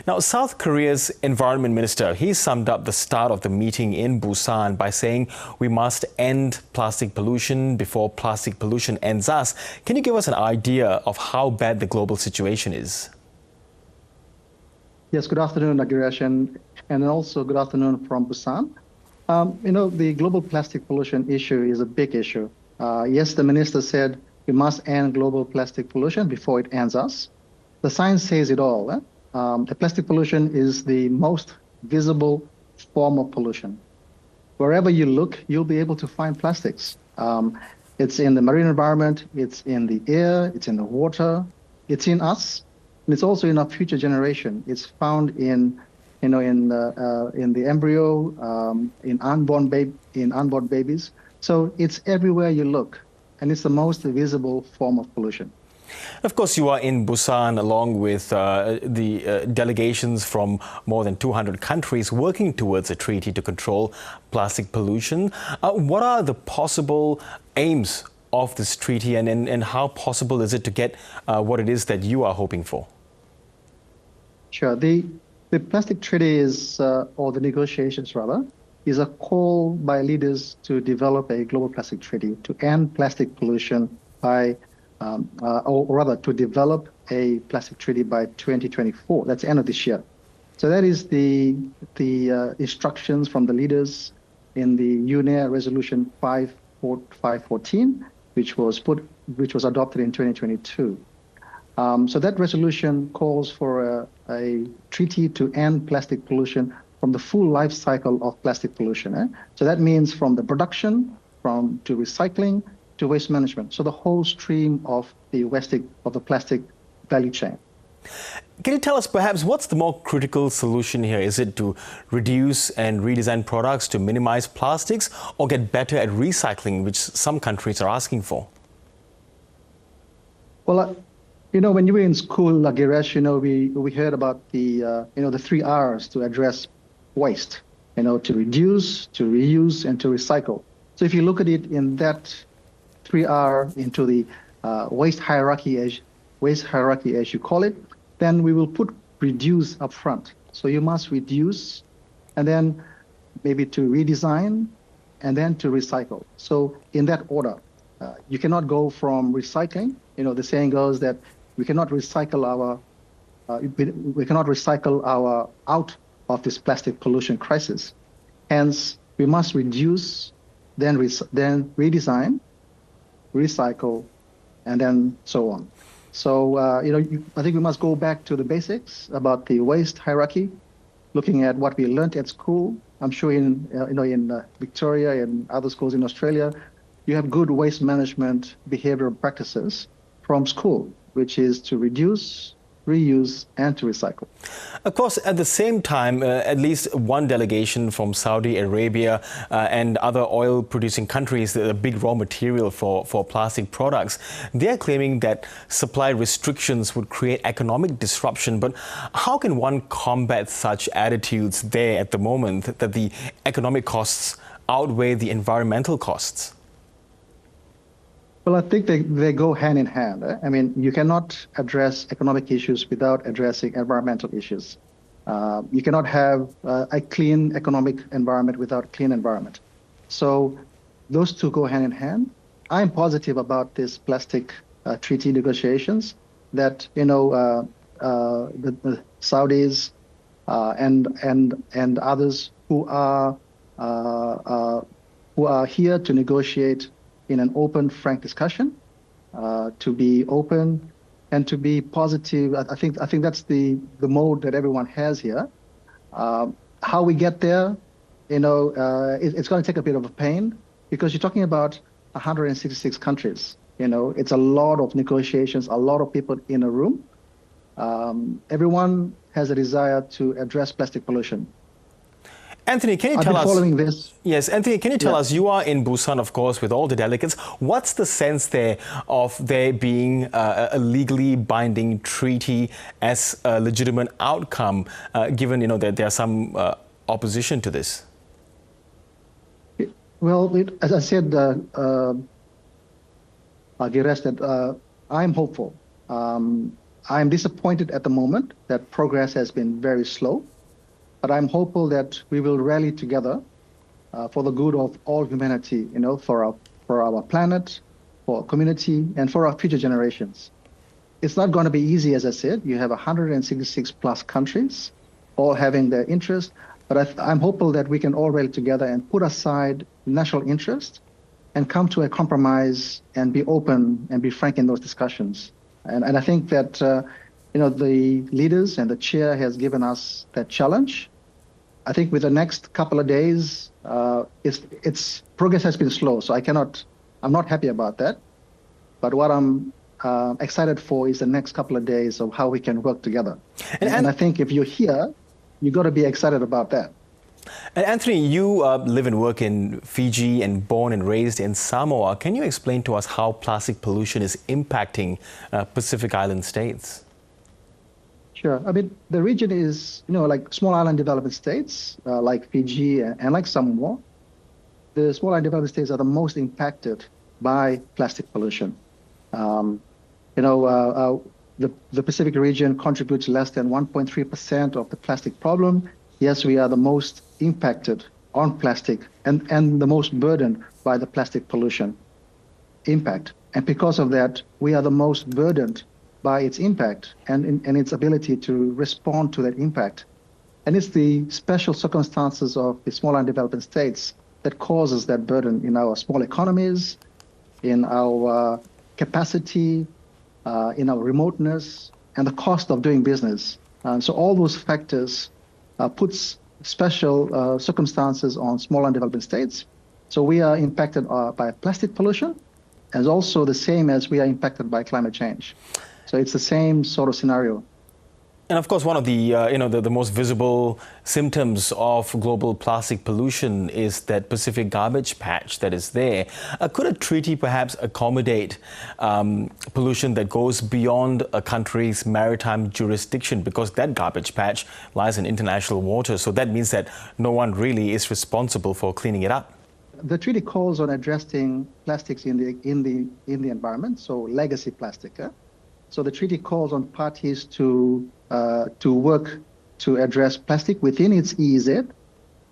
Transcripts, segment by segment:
Now, South Korea's environment minister, he summed up the start of the meeting in Busan by saying we must end plastic pollution before plastic pollution ends us. Can you give us an idea of how bad the global situation is? Yes, good afternoon, Nagiresh, and also good afternoon from Busan. The global plastic pollution issue is a big issue. Yes, the minister said we must end global plastic pollution before it ends us. The science says it all. The plastic pollution is the most visible form of pollution. Wherever you look, you'll be able to find plastics. It's in the marine environment, it's in the air, it's in the water, it's in us, and it's also in our future generation. It's found in the embryo, in unborn babies. So it's everywhere you look, and it's the most visible form of pollution. Of course, you are in Busan along with the delegations from more than 200 countries working towards a treaty to control plastic pollution. What are the possible aims of this treaty, and how possible is it to get what it is that you are hoping for? Sure. The plastic treaty is, or the negotiations rather, is a call by leaders to develop a global plastic treaty to end plastic pollution by or rather to develop a plastic treaty by 2024. That's the end of this year. So that is the instructions from the leaders in the UNEA Resolution 514, which was adopted in 2022. So that resolution calls for a treaty to end plastic pollution from the full life cycle of plastic pollution. So that means from the production, to recycling, to waste management. So the whole stream of the plastic value chain. Can you tell us perhaps what's the more critical solution here? Is it to reduce and redesign products to minimize plastics, or get better at recycling, which some countries are asking for? Well, when you were in school, Giresh, we heard about the 3 R's to address waste. To reduce, to reuse, and to recycle. So if you look at it in that 3R into the waste hierarchy as you call it, then we will put reduce up front. So you must reduce, and then maybe to redesign, and then to recycle. So in that order, you cannot go from recycling. The saying goes that we cannot recycle our out of this plastic pollution crisis. Hence, we must reduce, then redesign, recycle, and then so on. So, I think we must go back to the basics about the waste hierarchy, looking at what we learned at school. I'm sure in Victoria and other schools in Australia, you have good waste management behavioral practices from school, which is to reduce, reuse, and to recycle. Of course, at the same time, at least one delegation from Saudi Arabia and other oil-producing countries, a big raw material for plastic products, they're claiming that supply restrictions would create economic disruption. But how can one combat such attitudes there at the moment, that the economic costs outweigh the environmental costs? Well, I think they go hand in hand. I mean, you cannot address economic issues without addressing environmental issues. You cannot have a clean economic environment without a clean environment. So those two go hand in hand. I'm positive about this plastic treaty negotiations that, the Saudis and others who are here to negotiate in an open, frank discussion, to be open and to be positive. I think that's the mode that everyone has here. How we get there, it's going to take a bit of a pain, because you're talking about 166 countries. It's a lot of negotiations, a lot of people in a room. Everyone has a desire to address plastic pollution. Anthony, can you tell us? Following this. Yes, Anthony, can you tell us? You are in Busan, of course, with all the delegates. What's the sense there of there being a legally binding treaty as a legitimate outcome, given that there's some opposition to this? Well, as I said, Giresh, that I'm hopeful. I'm disappointed at the moment that progress has been very slow, but I'm hopeful that we will rally together for the good of all humanity, for our planet, for our community, and for our future generations. It's not going to be easy, as I said. You have 166 plus countries, all having their interest, but I'm hopeful that we can all rally together and put aside national interest and come to a compromise and be open and be frank in those discussions. And I think that the leaders and the chair has given us that challenge. I think with the next couple of days, it's progress has been slow, so I'm not happy about that. But what I'm excited for is the next couple of days of how we can work together. And I think if you're here, you got to be excited about that. And Anthony, you live and work in Fiji and born and raised in Samoa. Can you explain to us how plastic pollution is impacting Pacific Island states? Sure. I mean, the region is, like small island development states, like Fiji and like Samoa. The small island development states are the most impacted by plastic pollution. The Pacific region contributes less than 1.3% of the plastic problem. Yes, we are the most impacted on plastic and the most burdened by the plastic pollution impact. And because of that, we are the most burdened by its impact and its ability to respond to that impact. And it's the special circumstances of the small and developing states that causes that burden in our small economies, in our capacity, in our remoteness, and the cost of doing business. So all those factors puts special circumstances on small and developing states. So we are impacted by plastic pollution, and also the same as we are impacted by climate change. So it's the same sort of scenario. And of course, one of the the most visible symptoms of global plastic pollution is that Pacific garbage patch that is there. Could a treaty perhaps accommodate pollution that goes beyond a country's maritime jurisdiction, because that garbage patch lies in international waters? So that means that no one really is responsible for cleaning it up. The treaty calls on addressing plastics in the environment, so legacy plastic. So the treaty calls on parties to work to address plastic within its EEZ,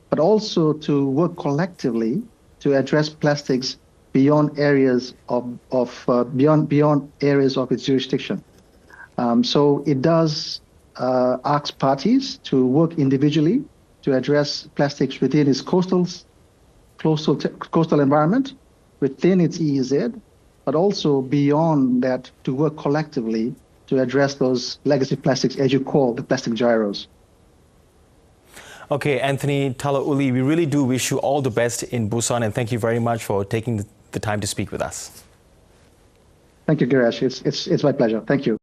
but also to work collectively to address plastics beyond areas beyond areas of its jurisdiction. So it does ask parties to work individually to address plastics within its coastal environment, within its EEZ, but also beyond that to work collectively to address those legacy plastics, as you call the plastic gyros. Okay, Anthony Talouli, we really do wish you all the best in Busan, and thank you very much for taking the time to speak with us. Thank you, Girish. It's my pleasure. Thank you.